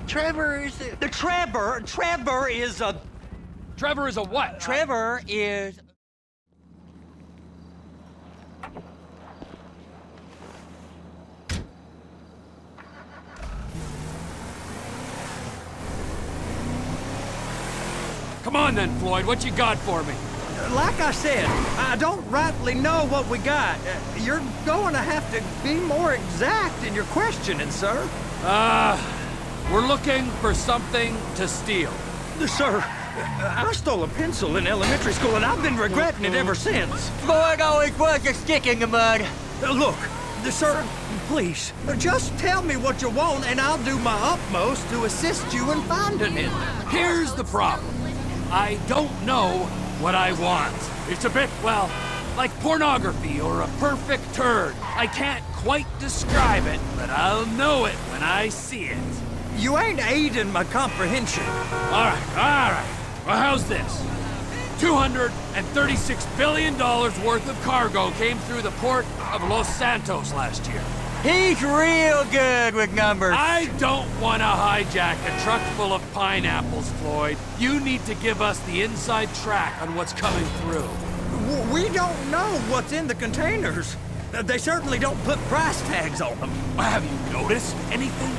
Trevor is a... Trevor is a... Trevor is a what? Trevor is... Come on then, Floyd, what you got for me? Like I said, I don't rightly know what we got. You're going to have to be more exact in your questioning, sir. We're looking for something to steal. Sir, I stole a pencil in elementary school, and I've been regretting it ever since. Floyd always was a stick in the mud. Look, sir, please, just tell me what you want, and I'll do my utmost to assist you in finding it. Here's the problem. I don't know what I want. It's a bit, well, like pornography or a perfect turd. I can't quite describe it, but I'll know it when I see it. You ain't aiding my comprehension. All right. Well, how's this? $236 billion worth of cargo came through the port of Los Santos last year. He's real good with numbers. I don't want to hijack a truck full of pineapples, Floyd. You need to give us the inside track on what's coming through. We don't know what's in the containers. They certainly don't put price tags on them. Have you noticed anything?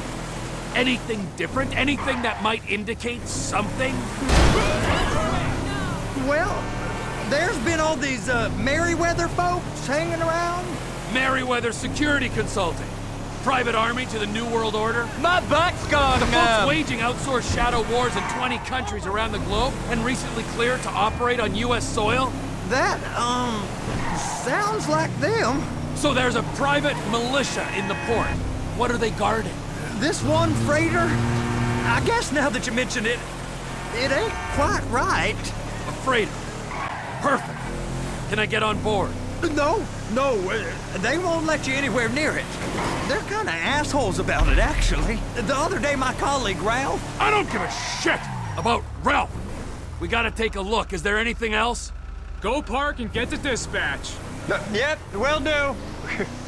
Anything different? Anything that might indicate something? Well, there's been all these Merryweather folks hanging around. Merryweather Security Consulting. Private army to the New World Order. My butt's gone The folks numb. waging outsourced shadow wars in 20 countries around the globe and recently cleared to operate on U.S. soil. That, sounds like them. So there's a private militia in the port. What are they guarding? This one freighter, I guess now that you mention it, it ain't quite right. A freighter. Perfect. Can I get on board? No, they won't let you anywhere near it. They're kind of assholes about it, actually. The other day, my colleague, Ralph... I don't give a shit about Ralph. We gotta take a look. Is there anything else? Go park and get the dispatch. Yep, will do.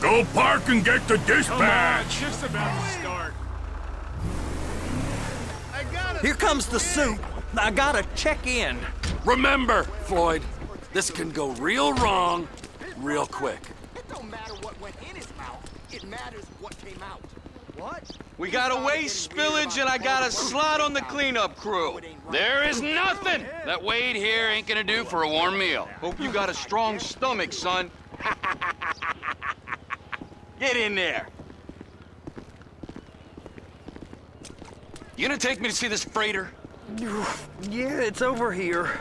Go park and get the Come on, dispatch! shift's about to start. Here comes the soup. I gotta check in. Remember, Floyd, this can go real wrong real quick. It don't matter what went in his mouth. It matters what came out. What? We got a waste spillage and I got a slot on the cleanup crew. There is nothing that Wade here ain't gonna do for a warm meal. Hope you got a strong stomach, son. Get in there. You gonna take me to see this freighter? Yeah, it's over here.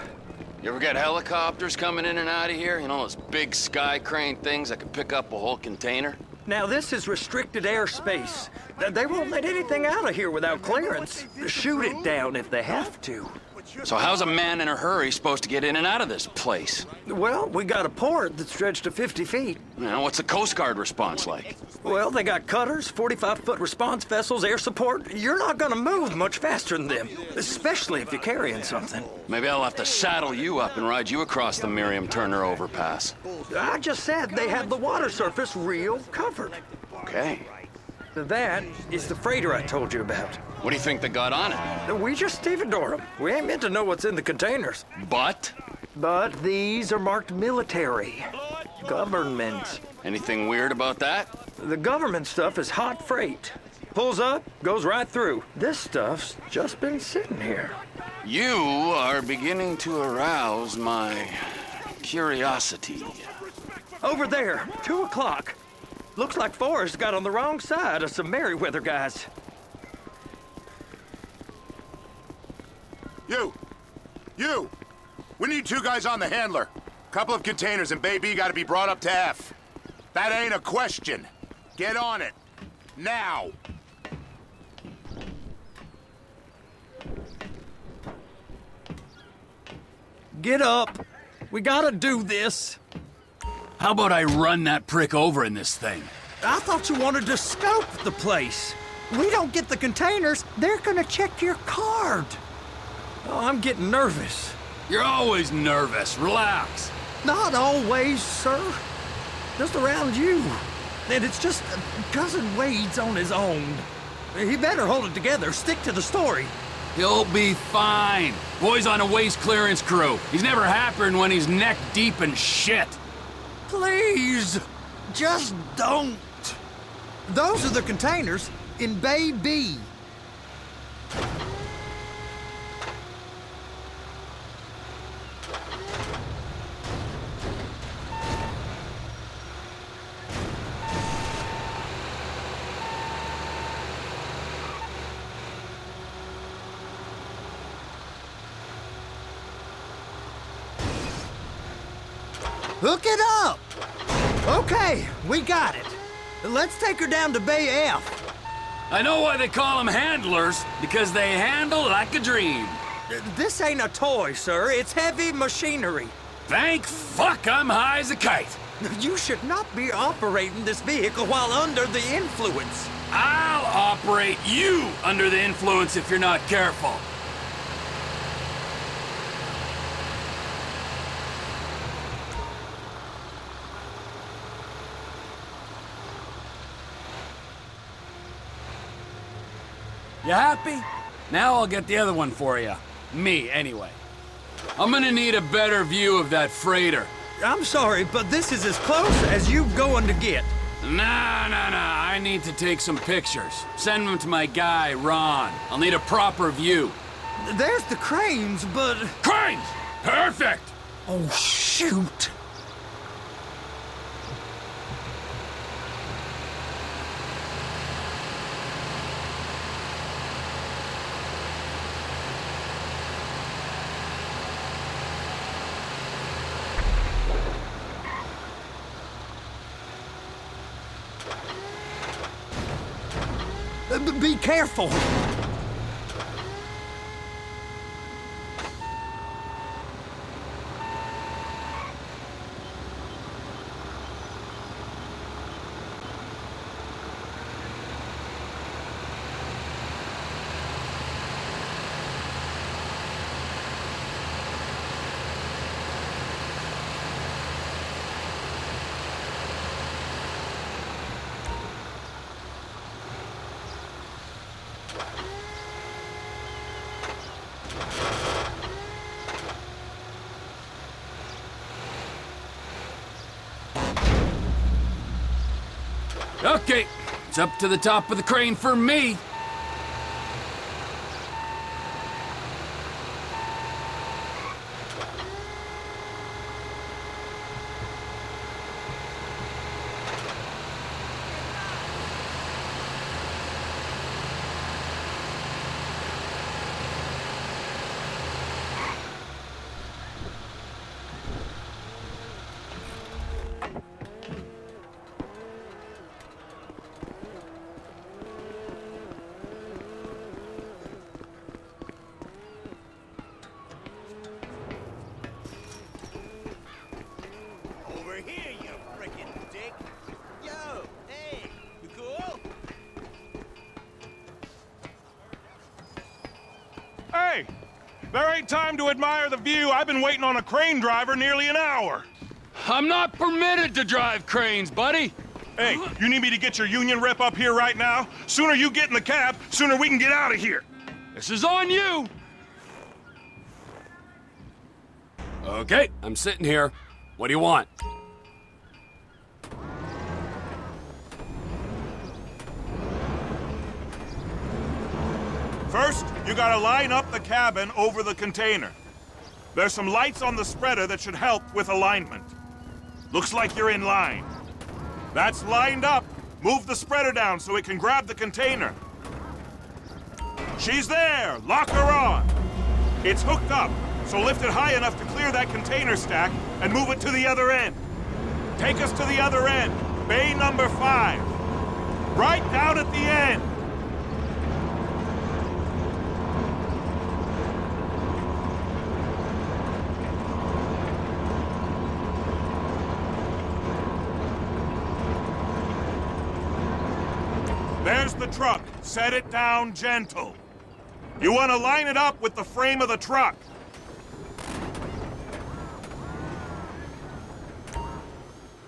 You ever got helicopters coming in and out of here? You know, those big sky crane things that can pick up a whole container? Now, this is restricted airspace. They won't let anything out of here without clearance. Shoot it down if they have to. So how's a man in a hurry supposed to get in and out of this place? Well, we got a port that's stretched to 50 feet. You know, what's the Coast Guard response like? Well, they got cutters, 45-foot response vessels, air support. You're not gonna move much faster than them, especially if you're carrying something. Maybe I'll have to saddle you up and ride you across the Miriam Turner overpass. I just said they had the water surface real covered. Okay. That is the freighter I told you about. What do you think they got on it? We just stevedore them. We ain't meant to know what's in the containers. But? But these are marked military. Government. Anything weird about that? The government stuff is hot freight. Pulls up, goes right through. This stuff's just been sitting here. You are beginning to arouse my curiosity. Over there, 2 o'clock. Looks like Forrest got on the wrong side of some Merryweather guys. You! We need 2 guys on the handler. Couple of containers and Baby gotta be brought up to F. That ain't a question. Get on it. Now! Get up. We gotta do this. How about I run that prick over in this thing? I thought you wanted to scope the place. We don't get the containers, they're gonna check your card. Oh, I'm getting nervous. You're always nervous. Relax. Not always, sir. Just around you. And it's just Cousin Wade's on his own. He better hold it together. Stick to the story. He'll be fine. Boy's on a waste clearance crew. He's never happier when he's neck deep in shit. Please, just don't. Those are the containers in Bay B. Hook it up! Okay, we got it. Let's take her down to Bay F. I know why they call them handlers, because they handle like a dream. This ain't a toy, sir. It's heavy machinery. Thank fuck I'm high as a kite. You should not be operating this vehicle while under the influence. I'll operate you under the influence if you're not careful. You happy? Now I'll get the other one for you. Me, anyway. I'm gonna need a better view of that freighter. I'm sorry, but this is as close as you going to get. Nah. I need to take some pictures. Send them to my guy, Ron. I'll need a proper view. There's the cranes, but... Cranes! Perfect! Oh, shoot! Be careful! Okay, it's up to the top of the crane for me. Over here, you frickin' dick. Yo, hey, you cool? Hey, there ain't time to admire the view. I've been waiting on a crane driver nearly an hour. I'm not permitted to drive cranes, buddy. Hey, you need me to get your union rep up here right now? Sooner you get in the cab, sooner we can get out of here. This is on you. Okay, I'm sitting here. What do you want? First, you gotta line up the cabin over the container. There's some lights on the spreader that should help with alignment. Looks like you're in line. That's lined up. Move the spreader down so it can grab the container. She's there! Lock her on! It's hooked up, so lift it high enough to clear that container stack and move it to the other end. Take us to the other end, bay number 5. Right down at the end. There's the truck. Set it down gentle. You want to line it up with the frame of the truck.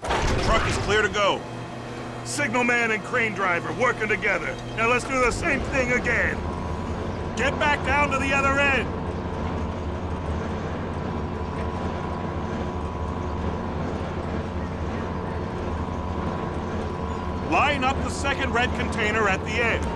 The truck is clear to go. Signalman and crane driver working together. Now let's do the same thing again. Get back down to the other end. Line up the second red container at the end.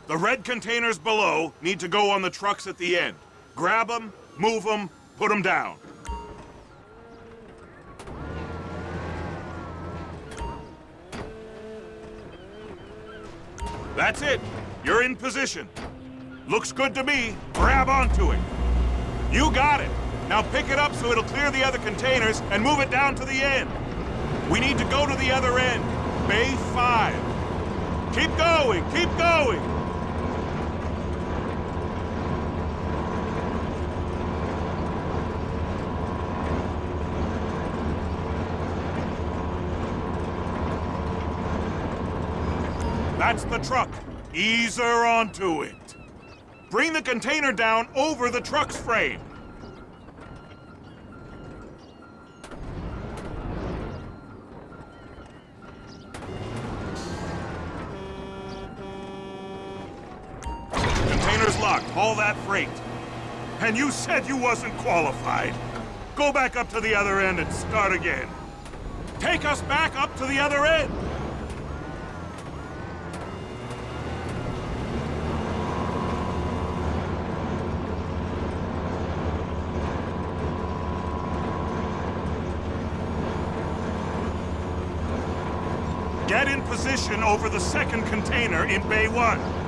The red containers below need to go on the trucks at the end. Grab them, move them, put them down. That's it. You're in position. Looks good to me. Grab onto it. You got it. Now pick it up so it'll clear the other containers and move it down to the end. We need to go to the other end. Bay 5. Keep going, keep going. That's the truck. Ease her onto it. Bring the container down over the truck's frame. Container's locked. Haul that freight. And you said you wasn't qualified. Go back up to the other end and start again. Take us back up to the other end. Get in position over the second container in Bay 1.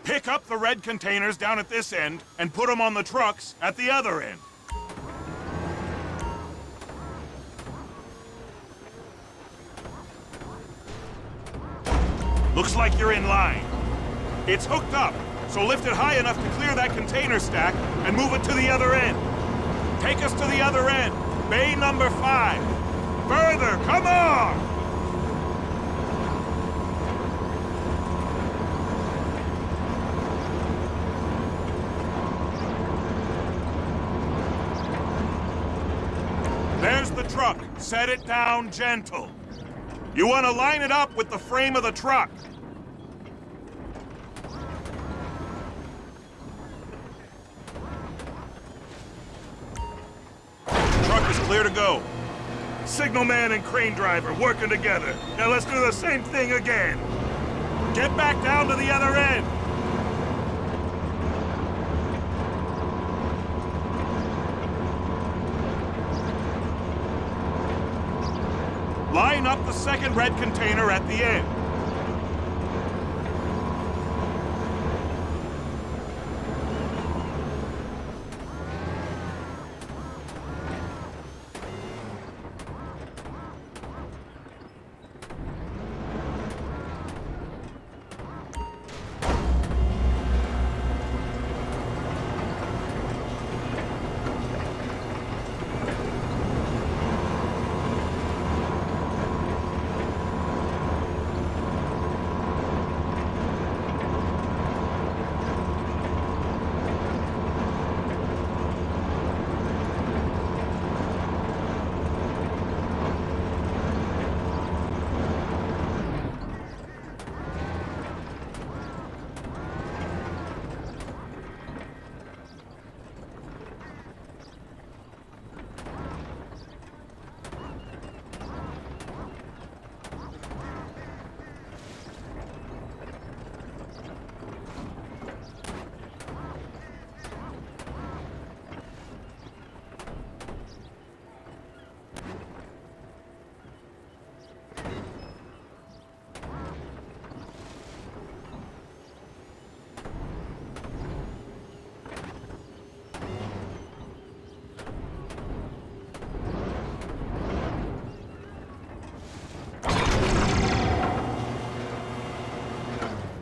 Pick up the red containers down at this end and put them on the trucks at the other end. Looks like you're in line. It's hooked up, so lift it high enough to clear that container stack and move it to the other end. Take us to the other end, bay number 5. Further, come on! There's the truck. Set it down gentle. You want to line it up with the frame of the truck. clear to go. Signalman and crane driver working together. Now let's do the same thing again. Get back down to the other end. Line up the second red container at the end.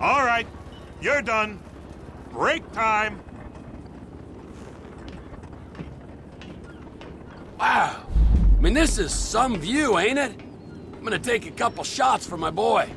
All right, you're done. Break time. Wow. I mean, this is some view, ain't it? I'm gonna take a couple shots for my boy.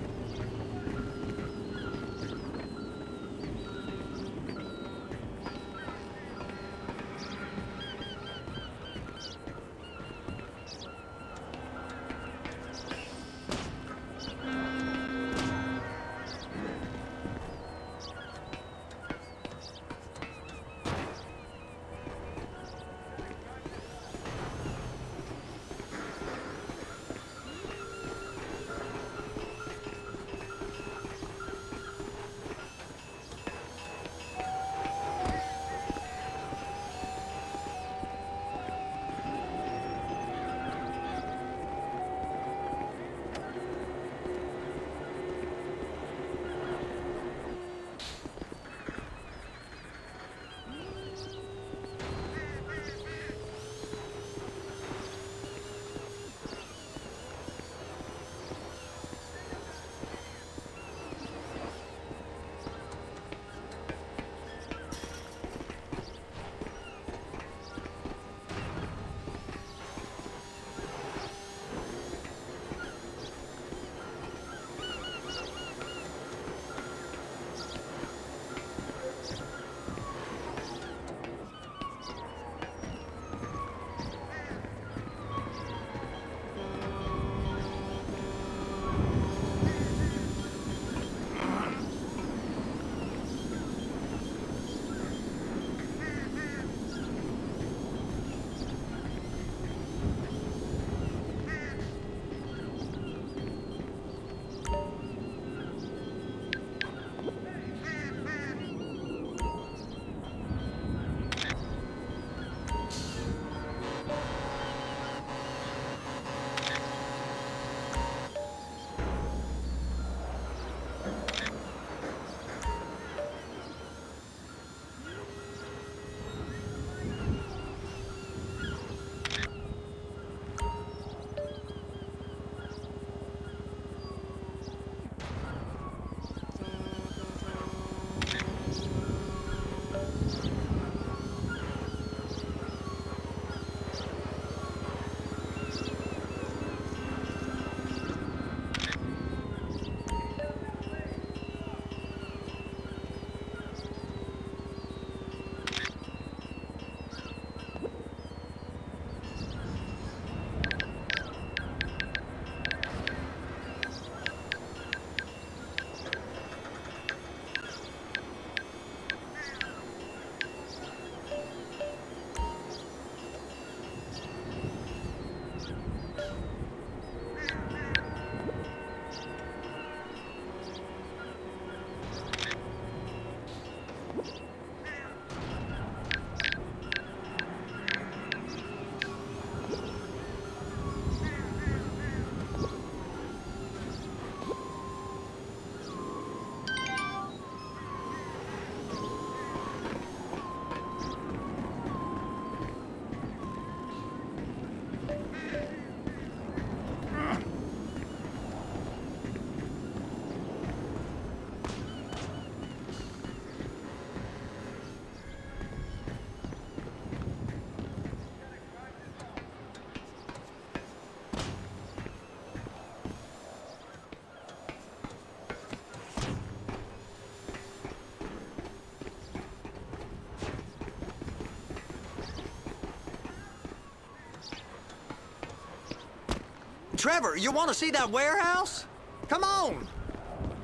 Trevor, you want to see that warehouse? Come on.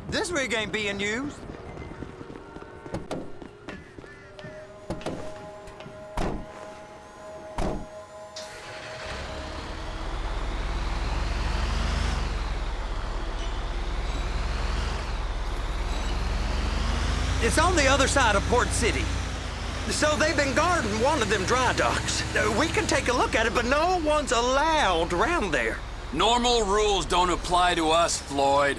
This rig ain't being used. It's on the other side of Port City. So they've been guarding one of them dry docks. We can take a look at it, but no one's allowed around there. Normal rules don't apply to us, Floyd.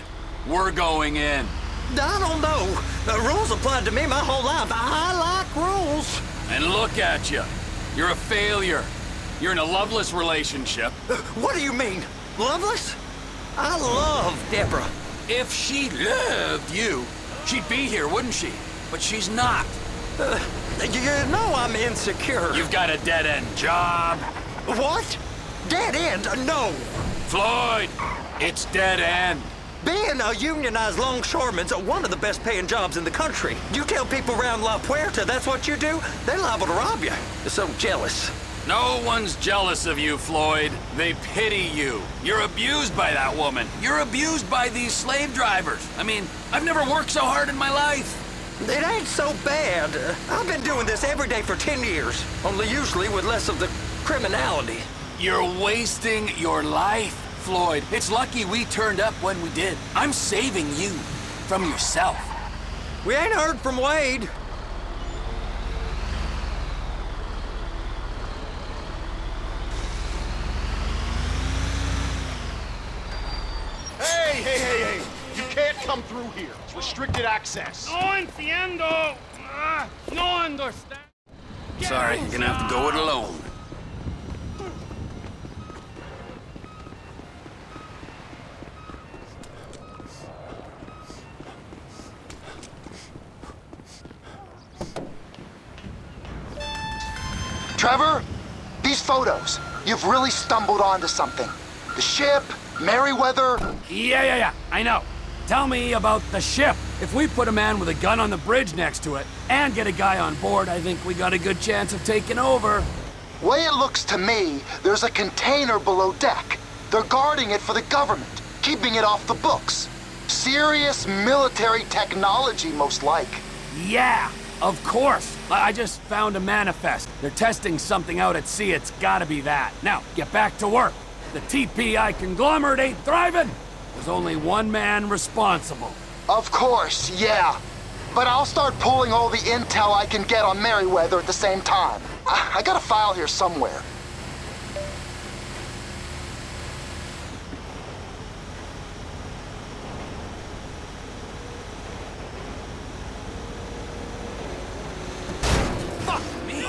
We're going in. I don't know. The rules applied to me my whole life. I like rules. And look at you. You're a failure. You're in a loveless relationship. What do you mean? Loveless? I love Deborah. If she loved you, she'd be here, wouldn't she? But she's not. You know I'm insecure. You've got a dead-end job. What? Dead end? No. Floyd, it's dead end. Being a unionized longshoreman's one of the best paying jobs in the country. You tell people around La Puerta that's what you do, they're liable to rob you. They're so jealous. No one's jealous of you, Floyd. They pity you. You're abused by that woman. You're abused by these slave drivers. I mean, I've never worked so hard in my life. It ain't so bad. I've been doing this every day for 10 years, only usually with less of the criminality. You're wasting your life, Floyd. It's lucky we turned up when we did. I'm saving you from yourself. We ain't heard from Wade. Hey! You can't come through here. It's restricted access. No entiendo. No understand. Sorry, you're gonna have to go it alone. Trevor, these photos, you've really stumbled onto something. The ship, Merryweather. Yeah, I know. Tell me about the ship. If we put a man with a gun on the bridge next to it and get a guy on board, I think we got a good chance of taking over. Way it looks to me, there's a container below deck. They're guarding it for the government, keeping it off the books. Serious military technology, most like. Yeah, of course. I just found a manifest. They're testing something out at sea. It's gotta be that. Now, get back to work. The TPI conglomerate ain't thriving. There's only one man responsible. Of course, yeah. But I'll start pulling all the intel I can get on Merryweather at the same time. I got a file here somewhere. Fuck me.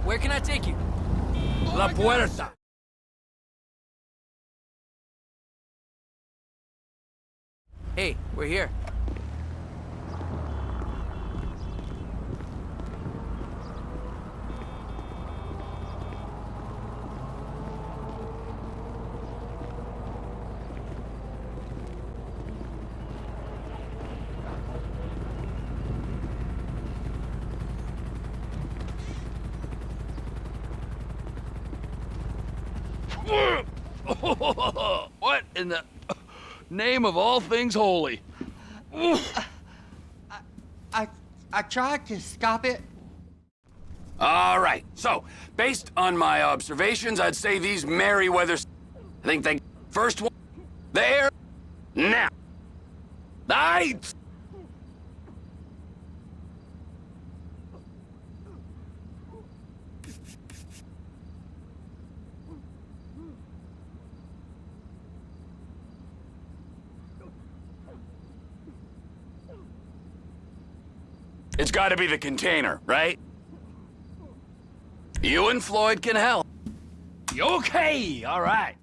Where can I take you? La Puerta. Hey, we're here. What in the name of all things holy? I tried to stop it. All right, so, based on my observations, I'd say these Merryweathers... I think they... First one... There... Now... Night! It's gotta be the container, right? You and Floyd can help. Okay, all right.